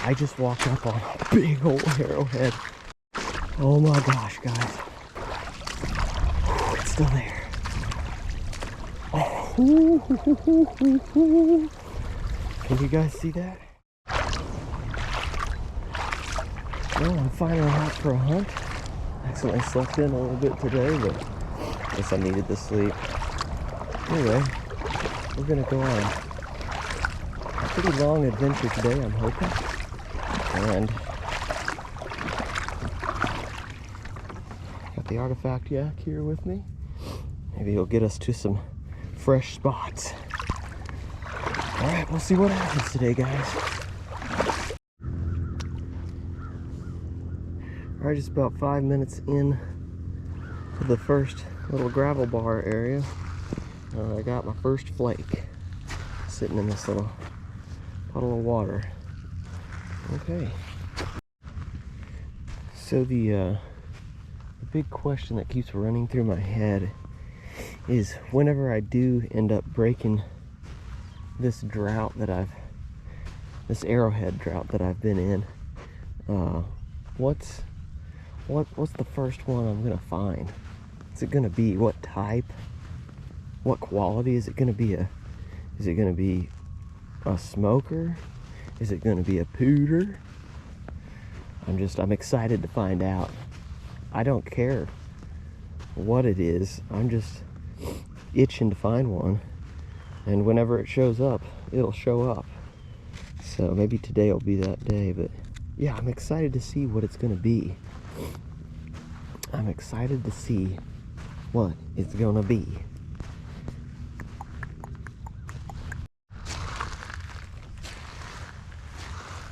I just walked up on a big old arrowhead. Oh my gosh, guys. It's still there. Oh, can you guys see that? Well, I'm finally out for a hunt. Accidentally slept in a little bit today, but I guess I needed the sleep. Anyway, we're gonna go on a pretty long adventure today, I'm hoping. And got the artifact yak here with me. Maybe he'll get us to some fresh spots. All right, we'll see what happens today, guys. All right, just about 5 minutes in to the first little gravel bar area. I got my first flake sitting in this little puddle of water. Okay. So the big question that keeps running through my head is whenever I do end up breaking this drought that this arrowhead drought that I've been in, what's the first one I'm gonna find? Is it gonna be what type? What quality? Is it gonna be a smoker? Is it gonna be a pooter? I'm excited to find out. I don't care what it is. I'm just itching to find one. And whenever it shows up, it'll show up. So maybe today will be that day, but yeah, I'm excited to see what it's gonna be. I'm excited to see what it's gonna be.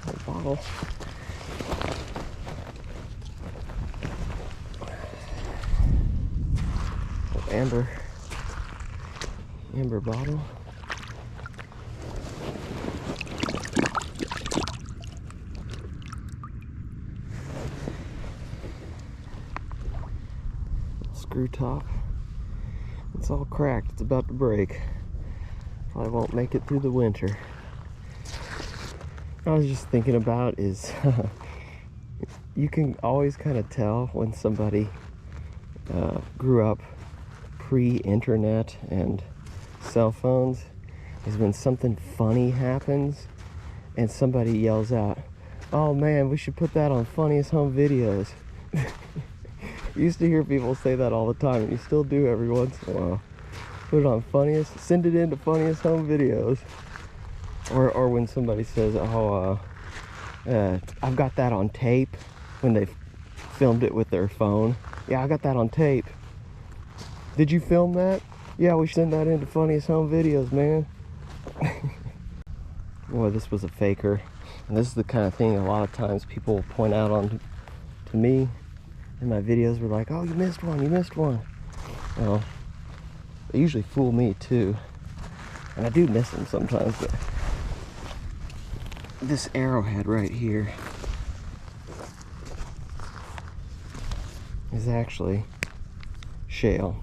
A bottle. Amber bottle. Screw top. It's all cracked. It's about to break. Probably won't make it through the winter. I was just thinking about is you can always kind of tell when somebody grew up pre-internet and cell phones is when something funny happens and somebody yells out, "Oh man, we should put that on Funniest Home Videos." You used to hear people say that all the time, and you still do every once in a while. Put it on Funniest, send it into Funniest Home Videos. Or when somebody says, "Oh, I've got that on tape," when they filmed it with their phone. "Yeah, I got that on tape." "Did you film that?" "Yeah, we send that into Funniest Home Videos, man." Boy, this was a faker. And this is the kind of thing a lot of times people point out to me in my videos. Were like, "Oh, you missed one, you missed one." Well, they usually fool me too. And I do miss them sometimes, but this arrowhead right here is actually shale.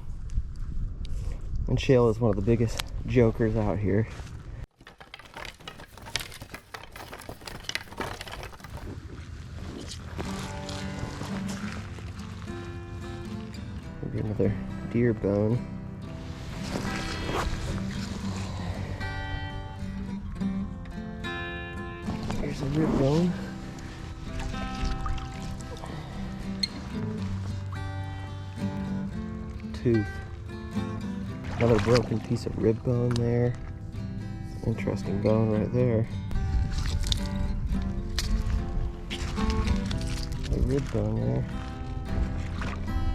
And shale is one of the biggest jokers out here. Maybe another deer bone. Here's a rib bone. Tooth. Another broken piece of rib bone there. Interesting bone right there. A rib bone there.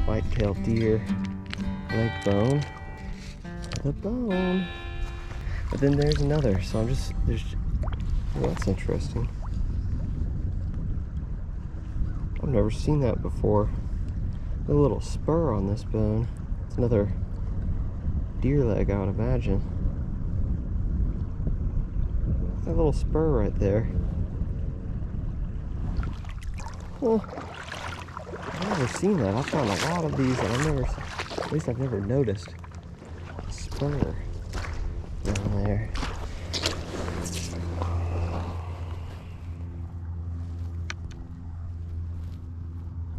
White-tailed deer leg bone. The bone. But then there's another. So well, that's interesting. I've never seen that before. A little spur on this bone. It's another deer leg, I would imagine. That little spur right there. Well, I've never seen that. I've found a lot of these and at least I've never noticed a spur down there.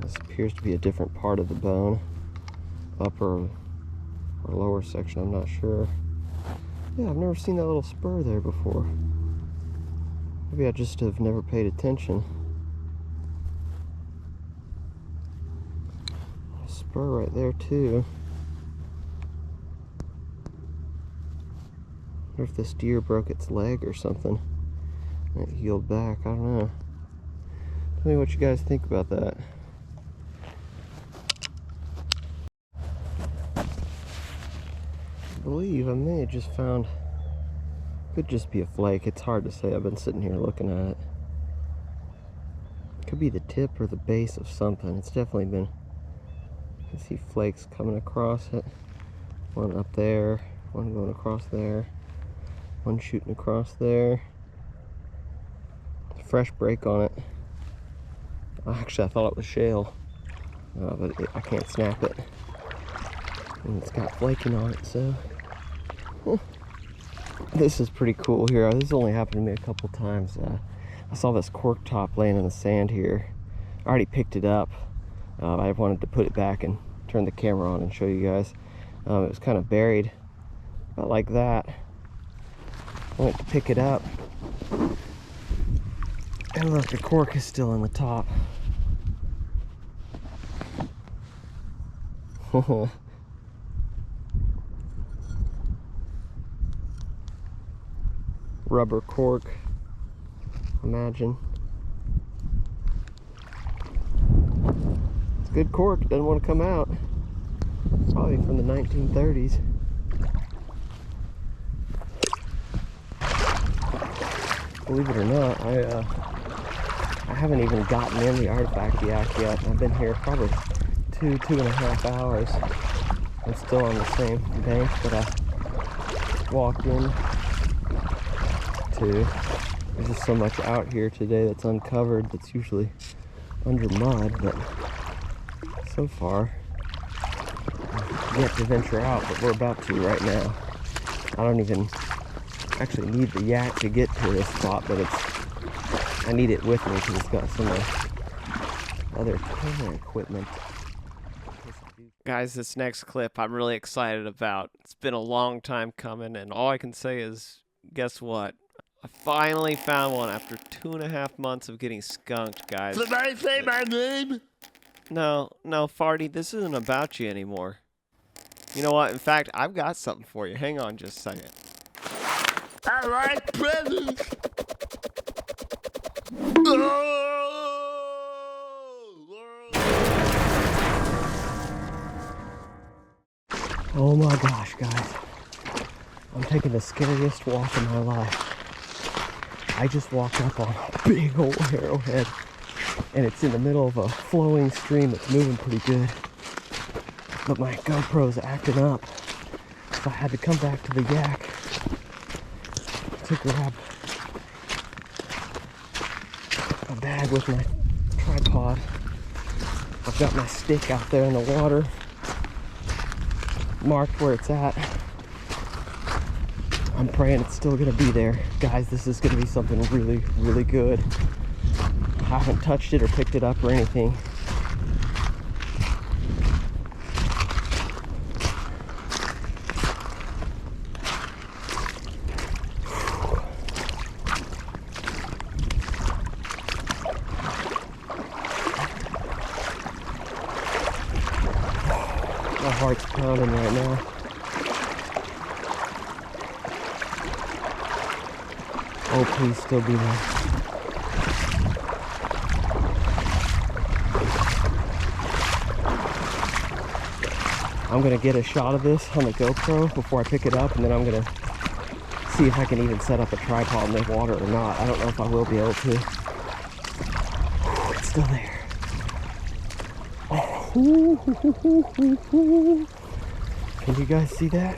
This appears to be a different part of the bone, upper or lower section, I'm not sure. Yeah, I've never seen that little spur there before. Maybe I just have never paid attention. A spur right there too. I wonder if this deer broke its leg or something. It healed back, I don't know. Tell me what you guys think about that. I believe I may have just found, could just be a flake. It's hard to say. I've been sitting here looking at it. Could be the tip or the base of something. It's definitely been, you can see flakes coming across it. One up there, one going across there, one shooting across there. Fresh break on it. Actually, I thought it was shale, but I can't snap it. And it's got flaking on it, so. This is pretty cool here. This has only happened to me a couple times. I saw this cork top laying in the sand here. I already picked it up. I wanted to put it back and turn the camera on and show you guys. It was kind of buried, about like that. I went to pick it up. And look, the cork is still in the top. Rubber cork, imagine. It's good cork, doesn't want to come out. Probably from the 1930s. Believe it or not, I haven't even gotten in the artifact yak yet. I've been here probably two and a half hours. I'm still on the same bank that I walked in to. There's just so much out here today that's uncovered that's usually under mud, but so far I've yet to venture out, but we're about to right now. I don't even actually need the yak to get to this spot, but I need it with me because it's got some other camera equipment. Guys, this next clip I'm really excited about. It's been a long time coming, and all I can say is, guess what? I finally found one after 2.5 months of getting skunked, guys. Did I say my name? No, Farty, this isn't about you anymore. You know what? In fact, I've got something for you. Hang on just a second. I like presents. Oh my gosh, guys. I'm taking the scariest walk of my life. I just walked up on a big old arrowhead, and it's in the middle of a flowing stream that's moving pretty good. But my GoPro's acting up, so I had to come back to the yak to grab a bag with my tripod. I've got my stick out there in the water, marked where it's at. I'm praying it's still gonna be there. Guys, this is gonna be something really, really good. I haven't touched it or picked it up or anything. My heart's pounding right now. Oh, please still be there. I'm gonna get a shot of this on the GoPro before I pick it up, and then I'm gonna see if I can even set up a tripod in the water or not. I don't know if I will be able to. It's still there. Can you guys see that?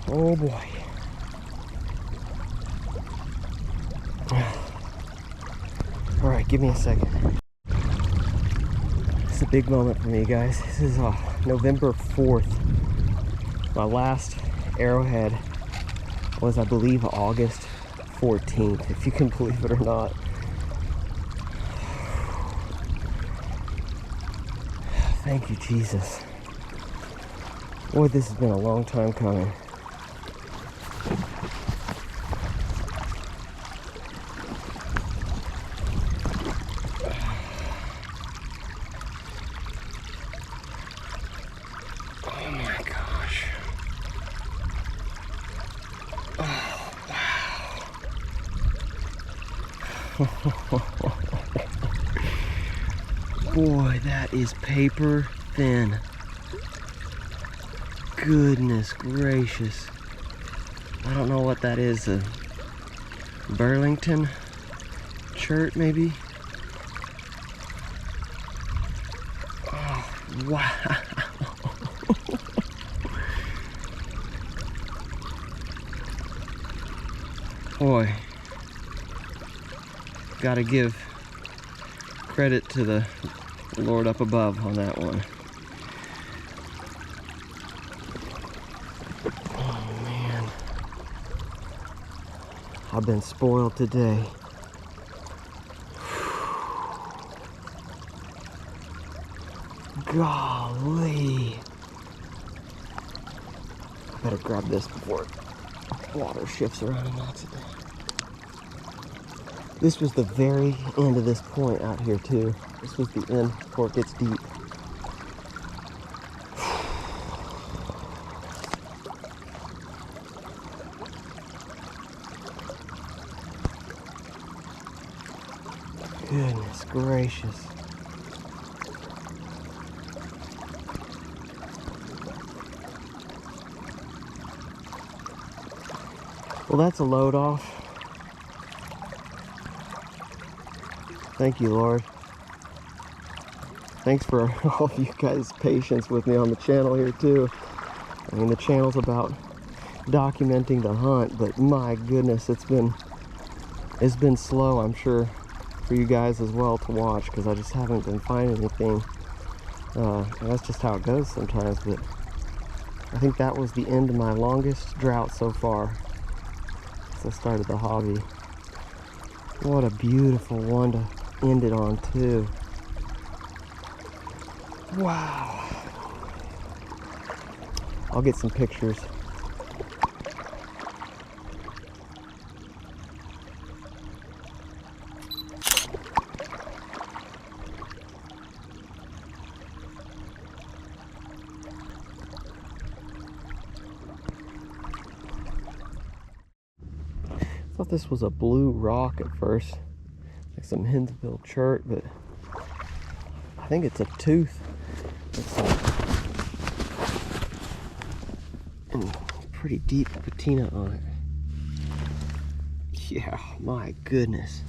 Oh boy. All right, give me a second. It's a big moment for me, guys. This is November 4th. My last arrowhead was, I believe, August 14th, if you can believe it or not. Thank you, Jesus. Boy, this has been a long time coming. Oh my gosh. Oh, wow. Boy, that is paper thin. Goodness gracious. I don't know what that is. A Burlington shirt, maybe? Oh, wow. Boy, gotta give credit to the Lord up above on that one. Oh man, I've been spoiled today. Golly. I better grab this before water shifts around and knocks it down. This was the very end of this point out here too. This was the end before it gets deep. Goodness gracious. Well, that's a load off. Thank you, Lord. Thanks for all of you guys' patience with me on the channel here too. I mean, the channel's about documenting the hunt, but my goodness, it's been slow, I'm sure, for you guys as well to watch, because I just haven't been finding anything. And that's just how it goes sometimes, but I think that was the end of my longest drought so far since I started the hobby. What a beautiful one to end it on too. Wow. I'll get some pictures. I thought this was a blue rock at first, like some hensbill chert, but I think it's a tooth. It's a pretty deep patina on it. Yeah, my goodness.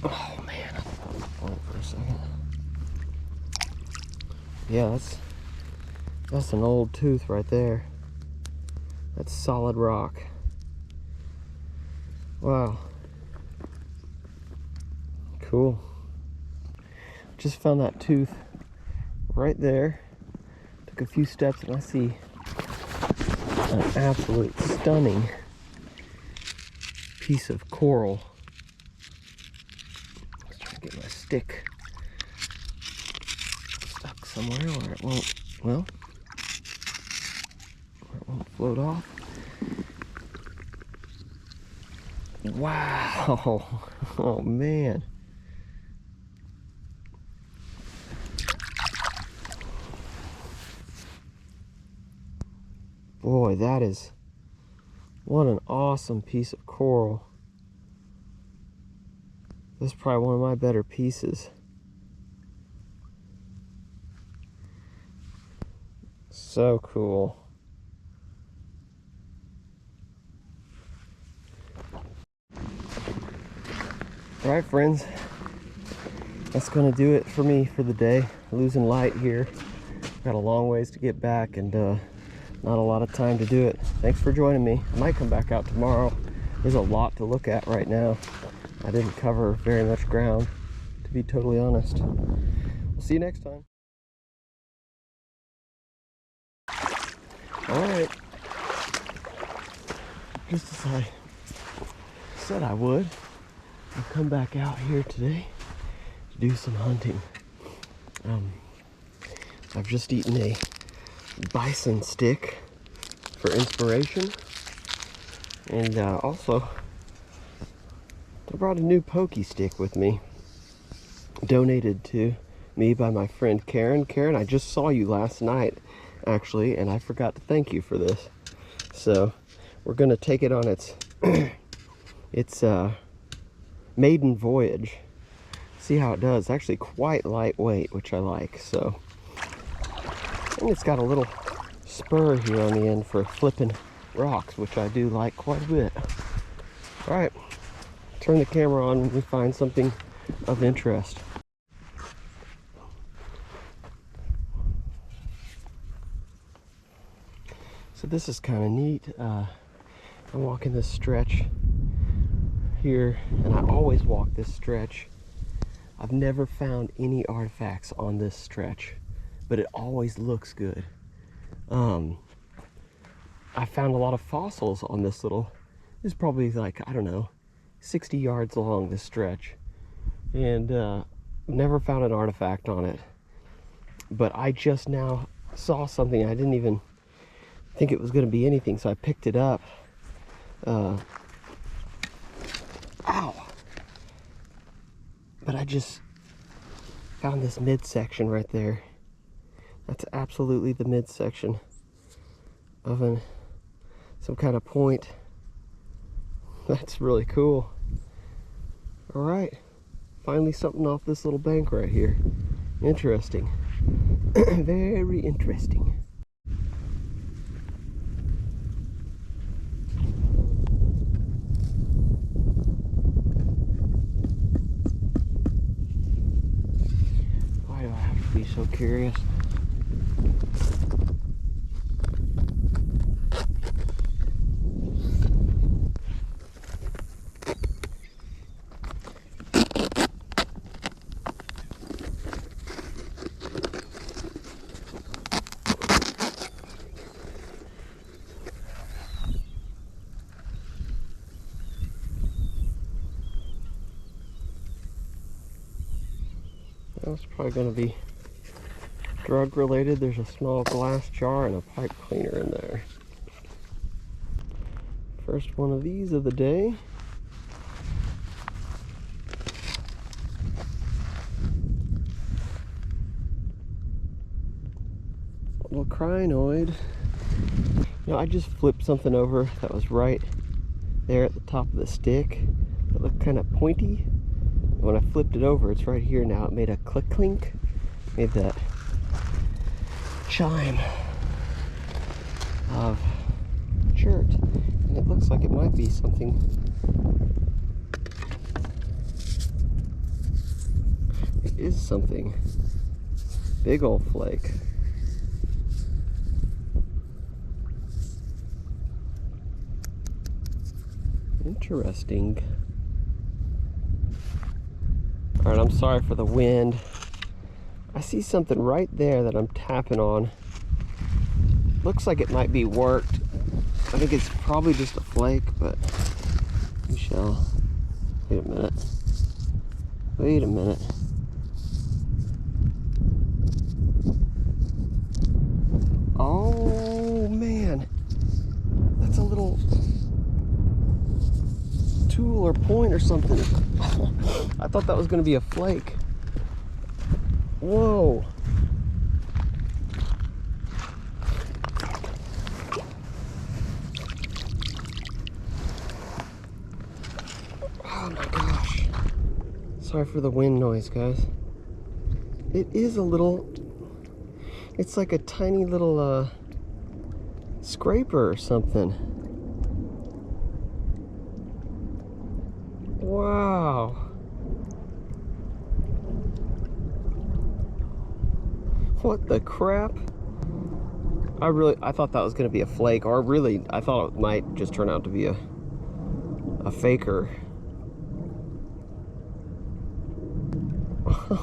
Oh man, I thought I was falling for a second. Yeah, that's an old tooth right there. That's solid rock. Wow. Cool. Just found that tooth right there. Took a few steps and I see an absolute stunning piece of coral. Let's try to get my stick stuck somewhere where it won't, well, where it won't float off. Wow. Oh man. Boy, that is, what an awesome piece of coral. This is probably one of my better pieces. So cool. Alright friends, that's going to do it for me for the day. Losing light here. Got a long ways to get back and not a lot of time to do it. Thanks for joining me. I might come back out tomorrow. There's a lot to look at right now. I didn't cover very much ground, to be totally honest. We'll see you next time. Alright. Just as I said I would, I've come back out here today to do some hunting. I've just eaten a bison stick for inspiration, and also I brought a new pokey stick with me, donated to me by my friend Karen. Karen, I just saw you last night actually, and I forgot to thank you for this. So we're gonna take it on its its maiden voyage, see how it does. It's actually quite lightweight, which I like. So, and it's got a little spur here on the end for flipping rocks, which I do like quite a bit. All right, turn the camera on when we find something of interest. So this is kind of neat. I'm walking this stretch here, and I always walk this stretch. I've never found any artifacts on this stretch, but it always looks good. I found a lot of fossils on this little, this is probably like, I don't know, 60 yards long, this stretch, and never found an artifact on it. But I just now saw something. I didn't even think it was going to be anything, so I picked it up. Ow! But I just found this midsection right there. That's absolutely the midsection of some kind of point. That's really cool. All right, finally something off this little bank right here. Interesting. Very interesting. Why do I have to be so curious? That's probably going to be drug related. There's a small glass jar and a pipe cleaner in there. First one of these of the day. Little crinoid. You know, I just flipped something over that was right there at the top of the stick. It looked kind of pointy. When I flipped it over, it's right here now. It made a click clink, made that chime of chert, and it looks like it might be something. It is something. Big old flake. Interesting. All right, I'm sorry for the wind. I see something right there that I'm tapping on. Looks like it might be worked. I think it's probably just a flake, but we shall. Wait a minute. Wait a minute. Oh man, that's a little tool or point or something. I thought that was going to be a flake. Whoa. Oh my gosh. Sorry for the wind noise, guys. It is a little, it's like a tiny little scraper or something. Wow. What the crap? I thought that was going to be a flake, or really, I thought it might just turn out to be a faker.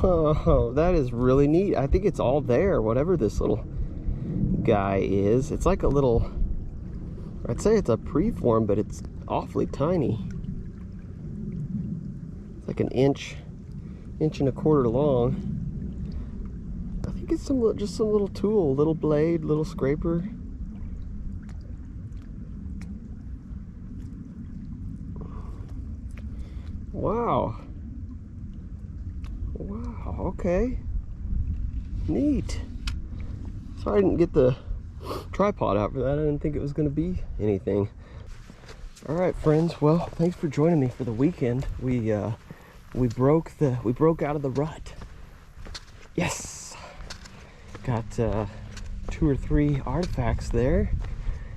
Oh, that is really neat. I think it's all there, whatever this little guy is. It's like a little, I'd say it's a preform, but it's awfully tiny. It's like an inch and a quarter long. I think it's just some little tool, little blade, little scraper. Wow. Wow, okay. Neat. Sorry I didn't get the tripod out for that. I didn't think it was going to be anything. All right, friends. Well, thanks for joining me for the weekend. We broke out of the rut. Yes. Got 2 or 3 artifacts there,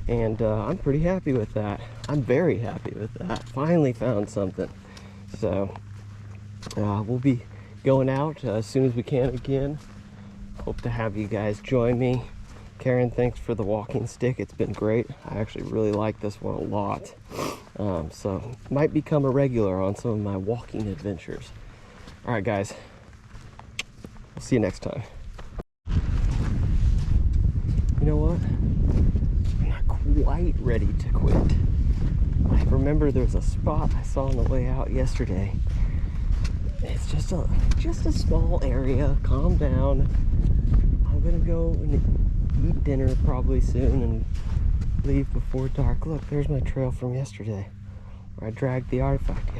and I'm pretty happy with that. I'm very happy with that. Finally found something. So we'll be going out as soon as we can again. Hope to have you guys join me. Karen, thanks for the walking stick. It's been great. I actually really like this one a lot. So might become a regular on some of my walking adventures. All right, guys. We'll see you next time. You know what? I'm not quite ready to quit. I remember there's a spot I saw on the way out yesterday. It's just a small area. Calm down. I'm gonna go and eat dinner probably soon and leave before dark. Look, there's my trail from yesterday where I dragged the artifact.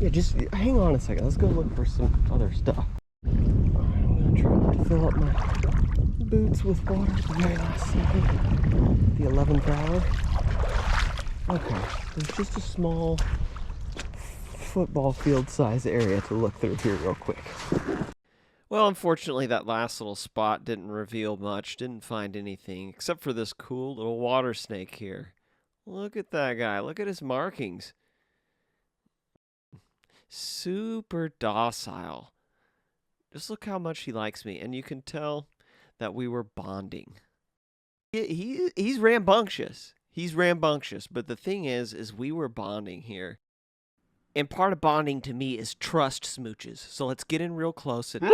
Yeah, just hang on a second. Let's go look for some other stuff. I'm gonna try not to fill up my boots with water at the very last second. The 11th hour. Okay, there's just a small football field size area to look through here real quick. Well, unfortunately, that last little spot didn't reveal much. Didn't find anything except for this cool little water snake here. Look at that guy. Look at his markings. Super docile. Just look how much he likes me. And you can tell that we were bonding. He's rambunctious. He's rambunctious. But the thing is we were bonding here. And part of bonding to me is trust smooches. So let's get in real close and